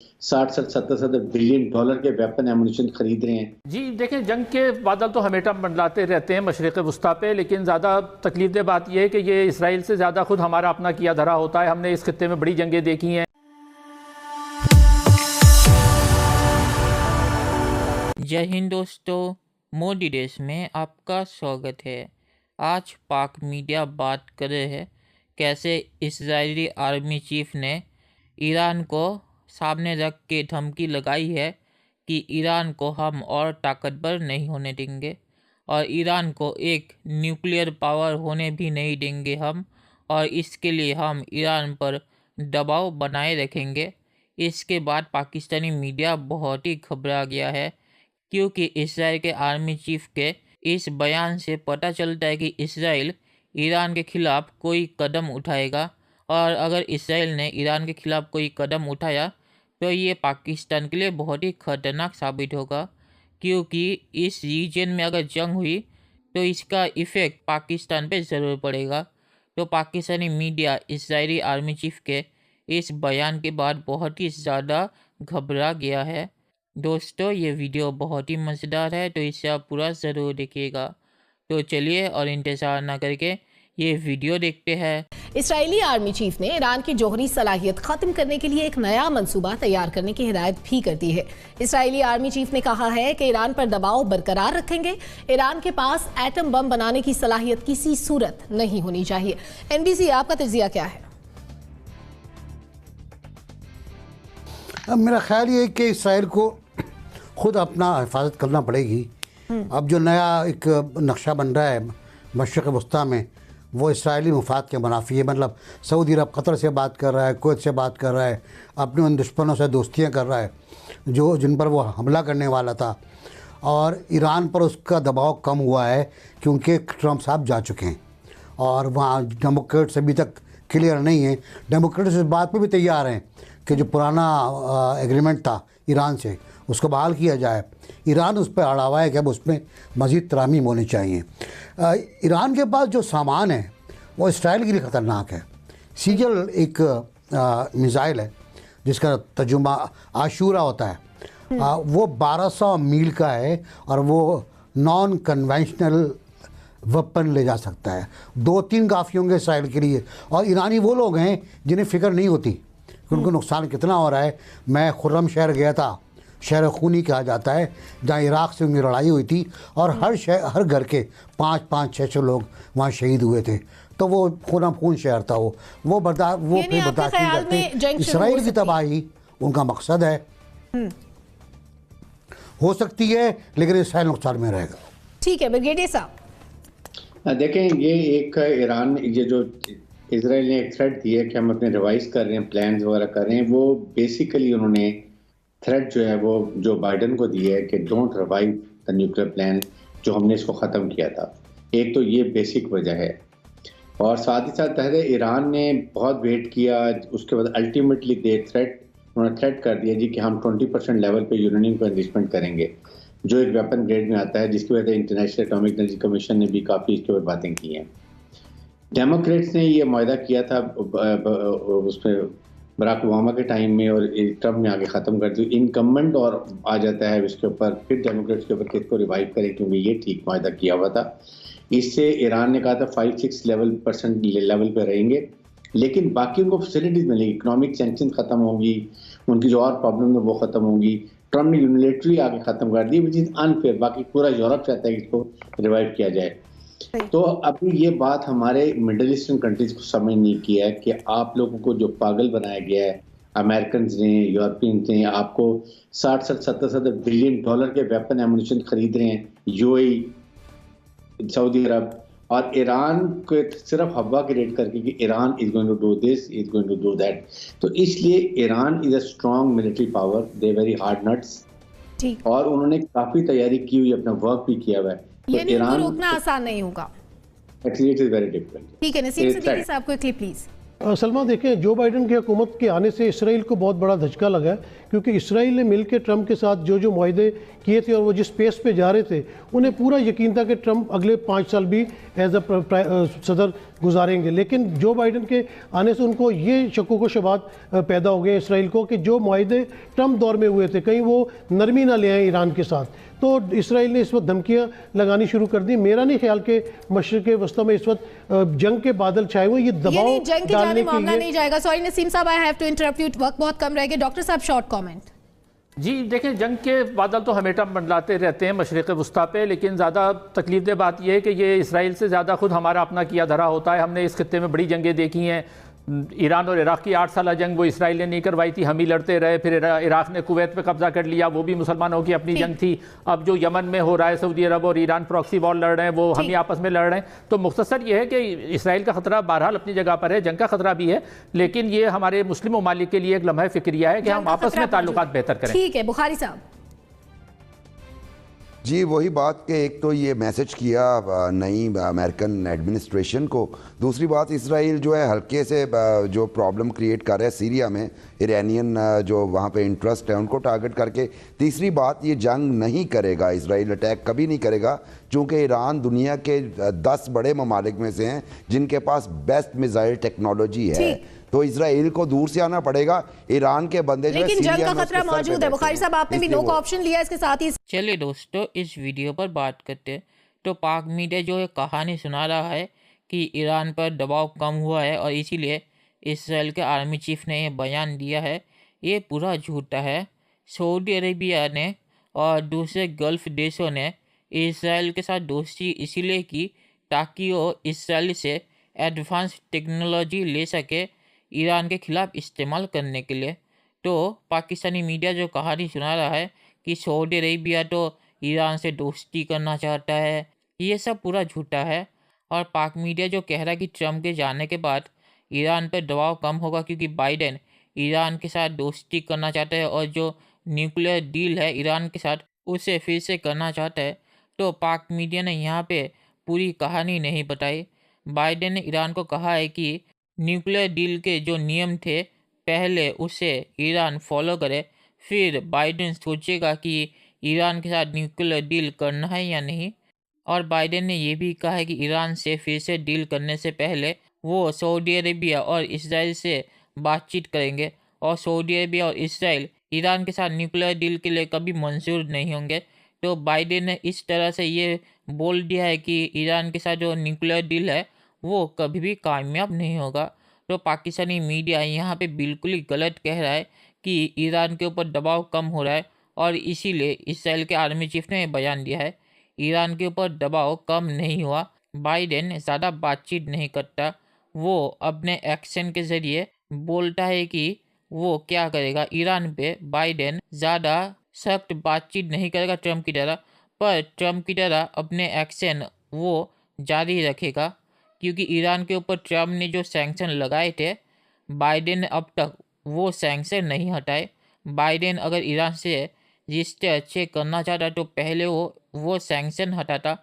60-70 billion dollar के weapon ammunition खरीद रहे हैं। जी देखें, जंग के बादल तो हमेशा मंडलाते रहते हैं मशरिक़ वुस्ता पे, लेकिन ज़्यादा तकलीफ़देह बात यह है कि ये इसराइल से ज़्यादा खुद हमारा अपना किया धरा होता है। हमने इस खित्ते में बड़ी जंगें देखी हैं। जय हिंद दोस्तों, मोदी देश में आपका स्वागत है। आज पाक मीडिया बात कर रहे हैं कैसे इजरायली आर्मी चीफ ने ईरान को सामने रख के धमकी लगाई है कि ईरान को हम और ताकतवर नहीं होने देंगे और ईरान को एक न्यूक्लियर पावर होने भी नहीं देंगे हम, और इसके लिए हम ईरान पर दबाव बनाए रखेंगे। इसके बाद पाकिस्तानी मीडिया बहुत ही घबरा गया है, क्योंकि इजराइल के आर्मी चीफ के इस बयान से पता चलता है कि इजराइल ईरान के खिलाफ कोई कदम उठाएगा, और अगर इजराइल ने ईरान के खिलाफ कोई कदम उठाया तो ये पाकिस्तान के लिए बहुत ही खतरनाक साबित होगा, क्योंकि इस रीजन में अगर जंग हुई तो इसका इफ़ेक्ट पाकिस्तान पे ज़रूर पड़ेगा। तो Pakistani media Israeli army chief के इस बयान के बाद बहुत ही ज़्यादा घबरा गया है। दोस्तों, ये वीडियो बहुत ही मज़ेदार है, तो इसे आप पूरा ज़रूर देखिएगा। तो चलिए और इंतज़ार ना करके ये वीडियो देखते हैं। इस्राएली आर्मी चीफ ने ईरान की जौहरी सलाहियत खत्म करने के लिए एक नया मंसूबा तैयार करने की हिदायत भी कर दी है। इस्राएली आर्मी चीफ ने कहा है कि ईरान पर दबाव बरकरार रखेंगे। ईरान के पास एटम बम बनाने की सलाहियत किसी सूरत नहीं होनी चाहिए। एनबीसी, आपका तज्जिया क्या है? अब मेरा ख्याल ये है कि इसराइल को खुद अपना हिफाजत करना पड़ेगी। अब जो नया एक नक्शा बन रहा है मशरिक़ वस्ता में, वो इसराइली मुफाद के मुनाफी है। मतलब सऊदी अरब कतर से बात कर रहा है, कुवैत से बात कर रहा है, अपने उन दुश्मनों से दोस्तियां कर रहा है जिन पर वो हमला करने वाला था, और ईरान पर उसका दबाव कम हुआ है क्योंकि ट्रंप साहब जा चुके हैं और वहाँ डेमोक्रेट्स अभी तक क्लियर नहीं है। डेमोक्रेट्स इस बात पर भी तैयार हैं कि जो पुराना एग्रीमेंट था ईरान से उसको बहाल किया जाए। ईरान उस पर अड़ा हुआ है कि अब उसमें मज़ीद तरामीम होनी चाहिए। ईरान के पास जो सामान है वो इसराइल के लिए ख़तरनाक है। सीजल एक मिसाइल है जिसका तर्जुमा आशूरा होता है। वो 1200 मील का है और वो नॉन कन्वेंशनल वेपन ले जा सकता है। 2-3 काफ़ी होंगे इसराइल के लिए। और ईरानी वो लोग हैं जिन्हें फ़िक्र नहीं होती कि उनको नुकसान कितना हो रहा है। मैं खुर्रम शहर गया था, शहर खूनी कहा जाता है, जहाँ इराक़ से उनकी लड़ाई हुई थी और हर घर के 500-600 लोग वहाँ शहीद हुए थे। तो वो खून शहर था। वो बर्दाश्त नहीं करते। इसराइल की तबाही उनका मकसद है। हो सकती है लेकिन इसराइल नुकसान में रहेगा। ठीक है ब्रिगेडियर साहब, देखें, ये एक ईरान ये जो इजराइल ने एक थ्रेट दिया कि हम अपने रिवाइज कर रहे हैं, प्लान्स वगैरह कर रहे हैं, वो बेसिकली उन्होंने थ्रेट जो है वो जो बाइडन को दिया है कि don't revive the nuclear plant, जो हमने इसको ख़त्म किया था। एक तो ये बेसिक वजह है, और साथ ही साथ ईरान ने बहुत वेट किया। उसके बाद अल्टीमेटली उन्होंने थ्रेट कर दिया जी कि हम 20% लेवल पे यूरेनियम को एनरिचमेंट करेंगे, जो एक वेपन ग्रेड में आता है, जिसकी वजह से इंटरनेशनल एटॉमिक एनर्जी कमीशन ने भी काफ़ी इसके ऊपर बातें की हैं। डेमोक्रेट्स ने ये मुआहदा किया था उसमें बराक ओबामा के टाइम में, और ट्रम्प ने आगे ख़त्म कर दी। इनकम्बेंट और आ जाता है इसके ऊपर, फिर डेमोक्रेट्स के ऊपर किसको रिवाइव करें, क्योंकि ये ठीक मुआहदा किया हुआ था। इससे ईरान ने कहा था 5-6 लेवल पे रहेंगे, लेकिन बाकी उनको फैसिलिटीज़ मिलेंगी, इकोनॉमिक सैंक्शन ख़त्म होंगी, उनकी जो और प्रॉब्लम है वो ख़त्म होंगी। ट्रम्प ने यूनिलेटरी आगे ख़त्म कर दी, विच इज़ अनफेयर। बाकी पूरा यूरोप चाहता है कि इसको रिवाइव किया जाए। तो अभी ये बात हमारे मिडिल ईस्टर्न कंट्रीज को समझ नहीं किया है कि आप लोगों को जो पागल बनाया गया है, अमेरिकन ने, यूरोपियंस ने, आपको 60-70 बिलियन डॉलर के वेपन एमुनिशन खरीद रहे हैं, यूएई, सऊदी अरब, और ईरान को सिर्फ हवा की रेट करके कि Iran is going to do this, is going to do that. तो इसलिए Iran is a strong military power, they very hard nuts, और उन्होंने काफ़ी तैयारी की हुई, अपना वर्क भी किया हुआ है। तो ईरान को रोकना आसान नहीं होगा। It is very difficult. ठीक है, नसीब सिद्दीकी साहब को एक क्लिप प्लीज। सलमा देखें, जो बाइडन की हुकूमत के आने से इसराइल को बहुत बड़ा धचका लगा है, क्योंकि इसराइल ने मिलकर ट्रंप के साथ जो जो मुआहदे किए थे और वो जिस पेस पे जा रहे थे, उन्हें पूरा यकीन था कि ट्रंप अगले 5 साल भी एज अ सदर गुजारेंगे। लेकिन जो बाइडन के आने से उनको ये शक्को को शबात पैदा हो गए इसराइल को कि जो मुआहदे ट्रंप दौर में हुए थे, कहीं वो नरमी ना ले आए ईरान के साथ। तो इसराइल ने इस वक्त धमकियां लगानी शुरू कर दी। मेरा नहीं ख्याल कि मशरिक़ वस्ता में इस वक्त जंग के बादल छाए हुए, ये दबाव जंग के जाने मामला नहीं जाएगा। Sorry Naseem sahab, I have to interrupt you, वक्त बहुत कम रह गया। डॉक्टर साहब, शॉर्ट कमेंट। जी देखें, जंग के बादल तो हमेशा मंडलाते रहते हैं मशरिक़ वस्ता पे, लेकिन ज़्यादा तकलीफ दे बात यह है कि ये इसराइल से ज़्यादा खुद हमारा अपना किया धरा होता है। हमने इस खित्ते में बड़ी जंगें देखी हैं। ईरान और इराक़ की 8 साल जंग वो इसराइल ने नहीं करवाई थी, हम ही लड़ते रहे। फिर इराक़ ने कुवैत पे कब्जा कर लिया, वो भी मुसलमानों की अपनी जंग थी। अब जो यमन में हो रहा है, सऊदी अरब और ईरान प्रॉक्सी वॉर लड़ रहे हैं, वो हम ही आपस में लड़ रहे हैं। तो मुख्तसर ये है कि इसराइल का खतरा बहरहाल अपनी जगह पर है, जंग का खतरा भी है, लेकिन ये हमारे मुस्लिम ममालिक के लिए एक लम्हा फ़िक्रिया है कि हम आपस में ताल्लुकात बेहतर करें। ठीक है, बुखारी साहब। जी वही बात कि एक तो ये मैसेज किया नई अमेरिकन एडमिनिस्ट्रेशन को, दूसरी बात इसराइल जो है हल्के से जो प्रॉब्लम क्रिएट कर रहा है सीरिया में, इरानियन जो वहाँ पे इंटरेस्ट है उनको टारगेट करके। तीसरी बात, ये जंग नहीं करेगा, इसराइल अटैक कभी नहीं करेगा, चूँकि ईरान दुनिया के 10 बड़े ममालिक में से हैं जिनके पास बेस्ट मिसाइल टेक्नोलॉजी है। तो इसराइल को दूर से आना पड़ेगा, ईरान के बंदे जो लेकिन जंग का खतरा मौजूद है। बुखारी साहब, आपने भी नो का ऑप्शन लिया, इसके साथ ही चलिए दोस्तों, इस वीडियो पर बात करते हैं। तो पाक मीडिया जो है कहानी सुना रहा है कि ईरान पर दबाव कम हुआ है और इसीलिए इसराइल के आर्मी चीफ ने ये बयान दिया है। ये पूरा झूठा है। सऊदी अरेबिया ने और दूसरे गल्फ़ देशों ने इसराइल के साथ दोस्ती इसीलिए की ताकि वो इसराइल से एडवांस टेक्नोलॉजी ले सके ईरान के खिलाफ इस्तेमाल करने के लिए। तो पाकिस्तानी मीडिया जो कहानी सुना रहा है कि सऊदी अरेबिया तो ईरान से दोस्ती करना चाहता है, ये सब पूरा झूठा है। और पाक मीडिया जो कह रहा है कि ट्रंप के जाने के बाद ईरान पर दबाव कम होगा क्योंकि बाइडेन ईरान के साथ दोस्ती करना चाहता है और जो न्यूक्लियर डील है ईरान के साथ उसे फिर से करना चाहता है। तो पाक मीडिया ने यहाँ पे पूरी कहानी नहीं बताई। बाइडेन ने ईरान को कहा है कि न्यूक्लियर डील के जो नियम थे पहले उसे ईरान फॉलो करे, फिर बाइडेन सोचेगा कि ईरान के साथ न्यूक्लियर डील करना है या नहीं। और बाइडेन ने यह भी कहा है कि ईरान से फिर से डील करने से पहले वो सऊदी अरेबिया और इसराइल से बातचीत करेंगे, और सऊदी अरेबिया और इसराइल ईरान के साथ न्यूक्लियर डील के लिए कभी मंजूर नहीं होंगे। तो बाइडेन ने इस तरह से ये बोल दिया है कि ईरान के साथ जो न्यूक्लियर डील है वो कभी भी कामयाब नहीं होगा। तो पाकिस्तानी मीडिया यहाँ पे बिल्कुल ही गलत कह रहा है कि ईरान के ऊपर दबाव कम हो रहा है और इसीलिए इसराइल के आर्मी चीफ ने बयान दिया है। ईरान के ऊपर दबाव कम नहीं हुआ। बाइडेन ज़्यादा बातचीत नहीं करता, वो अपने एक्शन के ज़रिए बोलता है कि वो क्या करेगा। ईरान पे बाइडेन ज़्यादा सख्त बातचीत नहीं करेगा ट्रंप की तरह, पर ट्रंप की तरह अपने एक्शन वो जारी रखेगा, क्योंकि ईरान के ऊपर ट्रंप ने जो सैंक्शन लगाए थे बाइडेन ने अब तक वो सैंक्शन नहीं हटाए। बाइडेन अगर ईरान से रिश्ते अच्छे करना चाहता तो पहले वो सैंक्शन हटाता,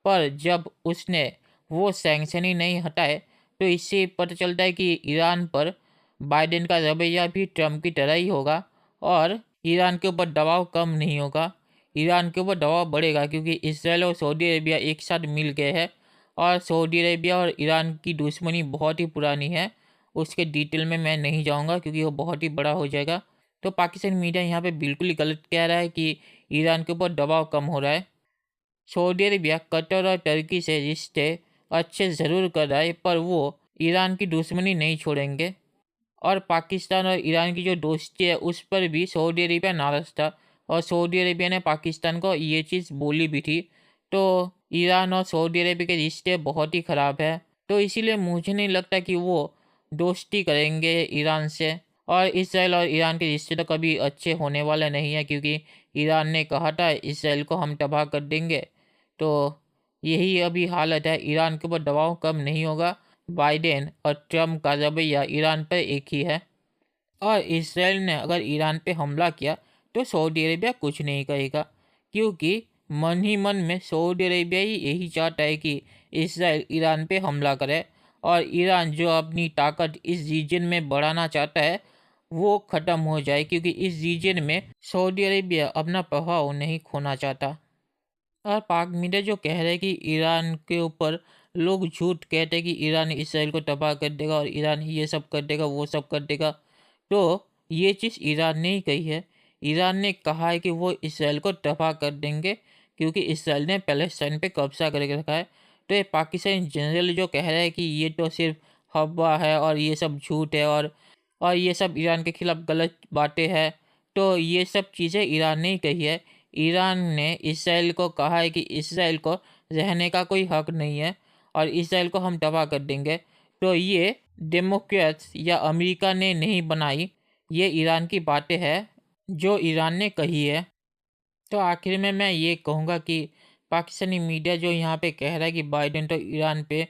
पर जब उसने वो सैंक्शन ही नहीं हटाए तो इससे पता चलता है कि ईरान पर बाइडेन का रवैया भी ट्रंप की तरह ही होगा और ईरान के ऊपर दबाव कम नहीं होगा, ईरान के ऊपर दबाव बढ़ेगा, क्योंकि इसराइल और सऊदी अरेबिया एक साथ मिल गए हैं और सऊदी अरेबिया और ईरान की दुश्मनी बहुत ही पुरानी है। उसके डिटेल में मैं नहीं जाऊंगा क्योंकि वो बहुत ही बड़ा हो जाएगा। तो पाकिस्तान मीडिया यहाँ पे बिल्कुल ही गलत कह रहा है कि ईरान के ऊपर दबाव कम हो रहा है। सऊदी अरेबिया, कतर और टर्की से रिश्ते अच्छे ज़रूर कर रहा है, पर वो ईरान की दुश्मनी नहीं छोड़ेंगे। और पाकिस्तान और ईरान की जो दोस्ती है उस पर भी सऊदी अरेबिया नाराज़ था और सऊदी अरेबिया ने पाकिस्तान को ये चीज़ बोली भी थी। तो ईरान और सऊदी अरेबिया के रिश्ते बहुत ही ख़राब है, तो इसीलिए मुझे नहीं लगता कि वो दोस्ती करेंगे ईरान से। और इसराइल और ईरान के रिश्ते तो कभी अच्छे होने वाले नहीं हैं, क्योंकि ईरान ने कहा था इसराइल को हम तबाह कर देंगे। तो यही अभी हालत है, ईरान के ऊपर दबाव कम नहीं होगा। बाइडेन और ट्रंप का रवैया ईरान पर एक ही है, और इसराइल ने अगर ईरान पे हमला किया तो सऊदी अरेबिया कुछ नहीं कहेगा, क्योंकि मन ही मन में सऊदी अरेबिया ही यही चाहता है कि इसराइल ईरान पे हमला करे और ईरान जो अपनी ताकत इस रीजन में बढ़ाना चाहता है वो ख़त्म हो जाए, क्योंकि इस रीजन में सऊदी अरेबिया अपना प्रभाव नहीं खोना चाहता। और पाक मीडिया जो कह रहे हैं कि ईरान के ऊपर लोग झूठ कहते हैं कि ईरान इसराइल को तबाह कर देगा और ईरान ये सब कर देगा वो सब कर देगा, तो ये चीज़ ईरान ने ही कही है। ईरान ने कहा है कि वो इसराइल को तबाह कर देंगे, क्योंकि इसराइल ने पैलेस्टाइन पे कब्जा करके रखा है। तो ये पाकिस्तानी जनरल जो कह रहे हैं कि ये तो सिर्फ अफवाह है और ये सब झूठ है और ये सब ईरान के खिलाफ गलत बातें हैं, तो ये सब चीज़ें ईरान ने ही कही है। ईरान ने इसराइल को कहा है कि इसराइल को रहने का कोई हक नहीं है और इसराइल को हम तबाह कर देंगे। तो ये डेमोक्रेट्स या अमेरिका ने नहीं बनाई, ये ईरान की बातें हैं जो ईरान ने कही है। तो आखिर में मैं ये कहूँगा कि पाकिस्तानी मीडिया जो यहाँ पे कह रहा है कि बाइडेन तो ईरान पे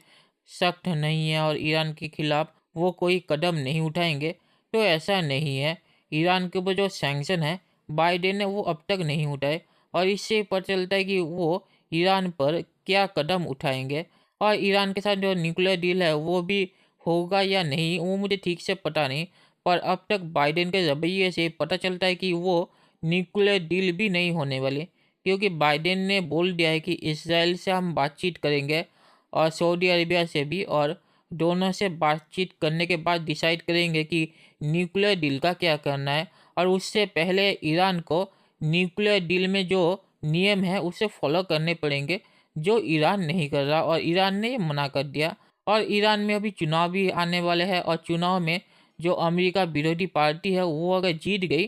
सख्त नहीं है और ईरान के खिलाफ वो कोई कदम नहीं उठाएंगे, तो ऐसा नहीं है। ईरान के ऊपर जो सैंक्शन है बाइडेन ने वो अब तक नहीं उठाए और इससे पता चलता है कि वो ईरान पर क्या कदम उठाएंगे। और ईरान के साथ जो न्यूक्लियर डील है वो भी होगा या नहीं वो मुझे ठीक से पता नहीं, पर अब तक बाइडेन के रवैये से पता चलता है कि वो न्यूक्लियर डील भी नहीं होने वाली, क्योंकि बाइडेन ने बोल दिया है कि इसराइल से हम बातचीत करेंगे और सऊदी अरेबिया से भी, और दोनों से बातचीत करने के बाद डिसाइड करेंगे कि न्यूक्लियर डील का क्या करना है। और उससे पहले ईरान को न्यूक्लियर डील में जो नियम है उसे फॉलो करने पड़ेंगे, जो ईरान नहीं कर रहा और ईरान ने मना कर दिया। और ईरान में अभी चुनाव भी आने वाले हैं और चुनाव में जो अमेरिका विरोधी पार्टी है वो अगर जीत गई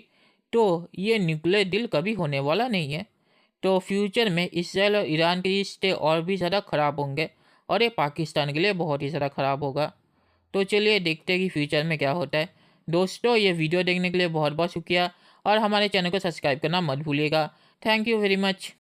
तो ये न्यूक्लियर डील कभी होने वाला नहीं है। तो फ्यूचर में इसराइल और ईरान के रिश्ते और भी ज़्यादा ख़राब होंगे और ये पाकिस्तान के लिए बहुत ही ज़्यादा ख़राब होगा। तो चलिए देखते हैं कि फ्यूचर में क्या होता है। दोस्तों ये वीडियो देखने के लिए बहुत बहुत शुक्रिया और हमारे चैनल को सब्सक्राइब करना मत भूलिएगा। Thank you very much.